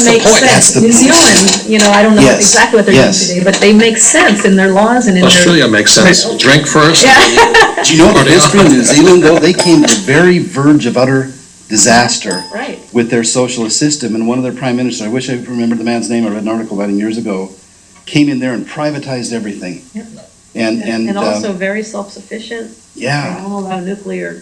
That's the make point. sense. That's the New point. Zealand, I don't know Yes. exactly what they're doing Yes. today, but they make sense in their laws and in Australia makes sense. Drink first. Yeah. Do you know the history of New Zealand, though? They came to the very verge of utter disaster Right. with their socialist system, and one of their prime ministers, I wish I remembered the man's name, I read an article about him years ago, came in there and privatized everything. Yep. And also very self-sufficient. They yeah, don't allow nuclear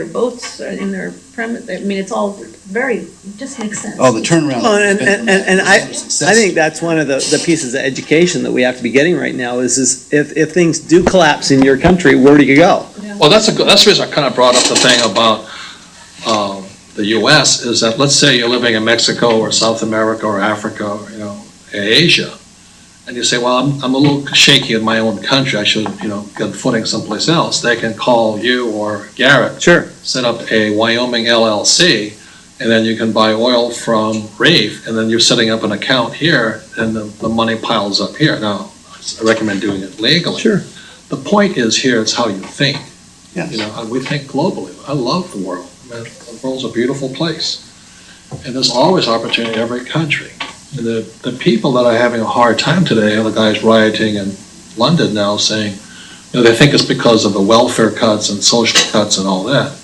boats in their premise. I mean, it's all very, it just makes sense. oh, the turnaround. Well, and I Success. think that's one of the pieces of education that we have to be getting right now is if things do collapse in your country, where do you go? Well, that's the reason I kind of brought up the thing about the U.S. is that, let's say you're living in Mexico or South America or Africa, or, Asia, and you say, well, I'm a little shaky in my own country, I should, get footing someplace else. They can call you or Garrett, Sure. set up a Wyoming LLC, and then you can buy oil from Reef, and then you're setting up an account here, and the money piles up here. Now, I recommend doing it legally. Sure. The point is here, it's how you think. Yes. And we think globally. I love the world. I mean, the world's a beautiful place. And there's always opportunity in every country. And the people that are having a hard time today are the guys rioting in London now saying, they think it's because of the welfare cuts and social cuts and all that.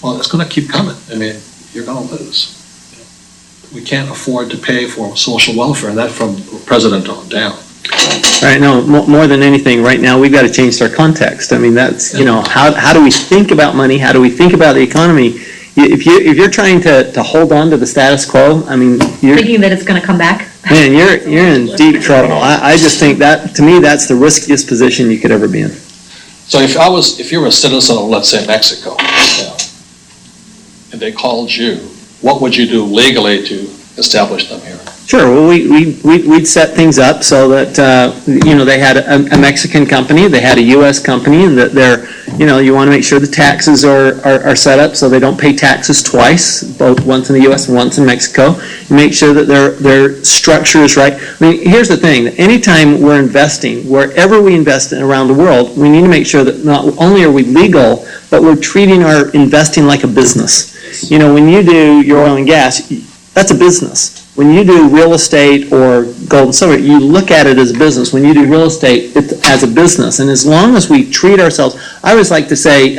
Well, it's going to keep coming. I mean, you're going to lose. We can't afford to pay for social welfare, and that from the president on down. Right, no, more than anything, right now, we've got to change our context. I mean, that's, how do we think about money? How do we think about the economy? If you're trying to hold on to the status quo, I mean, Thinking that it's going to come back. man, you're in deep trouble. I just think that, to me, that's the riskiest position you could ever be in. So if you were a citizen of, let's say, Mexico, and they called you, what would you do legally to establish them here? Sure, well, we'd set things up so that, they had a Mexican company, they had a U.S. company, and that they're, you want to make sure the taxes are set up so they don't pay taxes twice, both once in the U.S. and once in Mexico. You make sure that their structure is right. I mean, here's the thing, anytime we're investing, wherever we invest around the world, we need to make sure that not only are we legal, but we're treating our investing like a business. When you do your oil and gas, that's a business. When you do real estate or gold and silver, you look at it as a business. When you do real estate, it's as a business. And as long as we treat ourselves, I always like to say,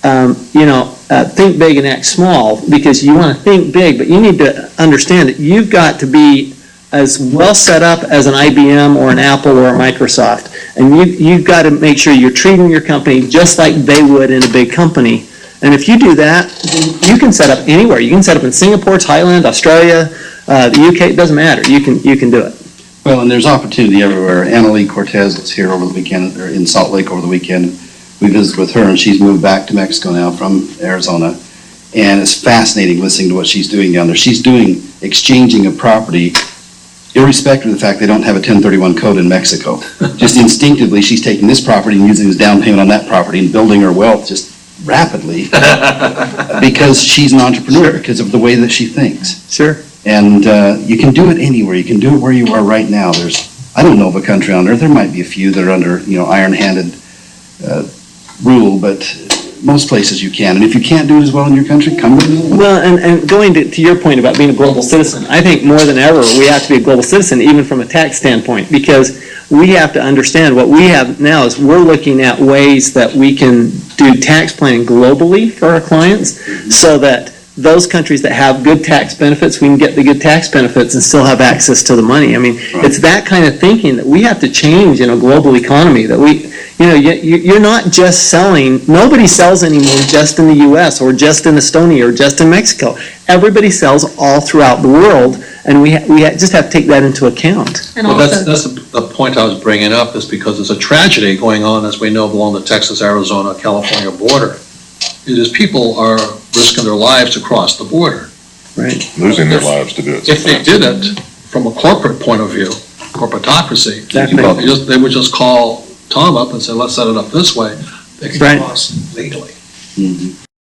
think big and act small, because you want to think big, but you need to understand that you've got to be as well set up as an IBM or an Apple or a Microsoft. And you've got to make sure you're treating your company just like they would in a big company. And if you do that, you can set up anywhere. You can set up in Singapore, Thailand, Australia, the UK, it doesn't matter. You can do it. Well, and there's opportunity everywhere. Annalie Cortez was here over the weekend, or in Salt Lake over the weekend. We visited with her, and she's moved back to Mexico now from Arizona. And it's fascinating listening to what she's doing down there. She's doing exchanging of property, irrespective of the fact they don't have a 1031 code in Mexico. Just instinctively, she's taking this property and using as down payment on that property and building her wealth just rapidly because she's an entrepreneur, because of the way that she thinks. Sure. And you can do it anywhere. You can do it where you are right now. I don't know of a country on earth. There might be a few that are under, iron-handed rule, but most places you can. And if you can't do it as well in your country, come to the Well, and going to your point about being a global citizen, I think more than ever we have to be a global citizen, even from a tax standpoint, because we have to understand what we have now is we're looking at ways that we can do tax planning globally for our clients so that those countries that have good tax benefits, we can get the good tax benefits and still have access to the money. I mean, it's that kind of thinking that we have to change in a global economy, that you're not just selling, nobody sells anymore just in the U.S. or just in Estonia or just in Mexico. Everybody sells all throughout the world, and we just have to take that into account. And Well, also, that's the point I was bringing up, is because there's a tragedy going on, as we know, along the Texas-Arizona-California border. It is people are risking their lives to cross the border. Right. Losing their lives to do it. If they did it from a corporate point of view, corporatocracy, Exactly. they would just call Tom up and say, let's set it up this way. They can Right. cross legally. Mhm.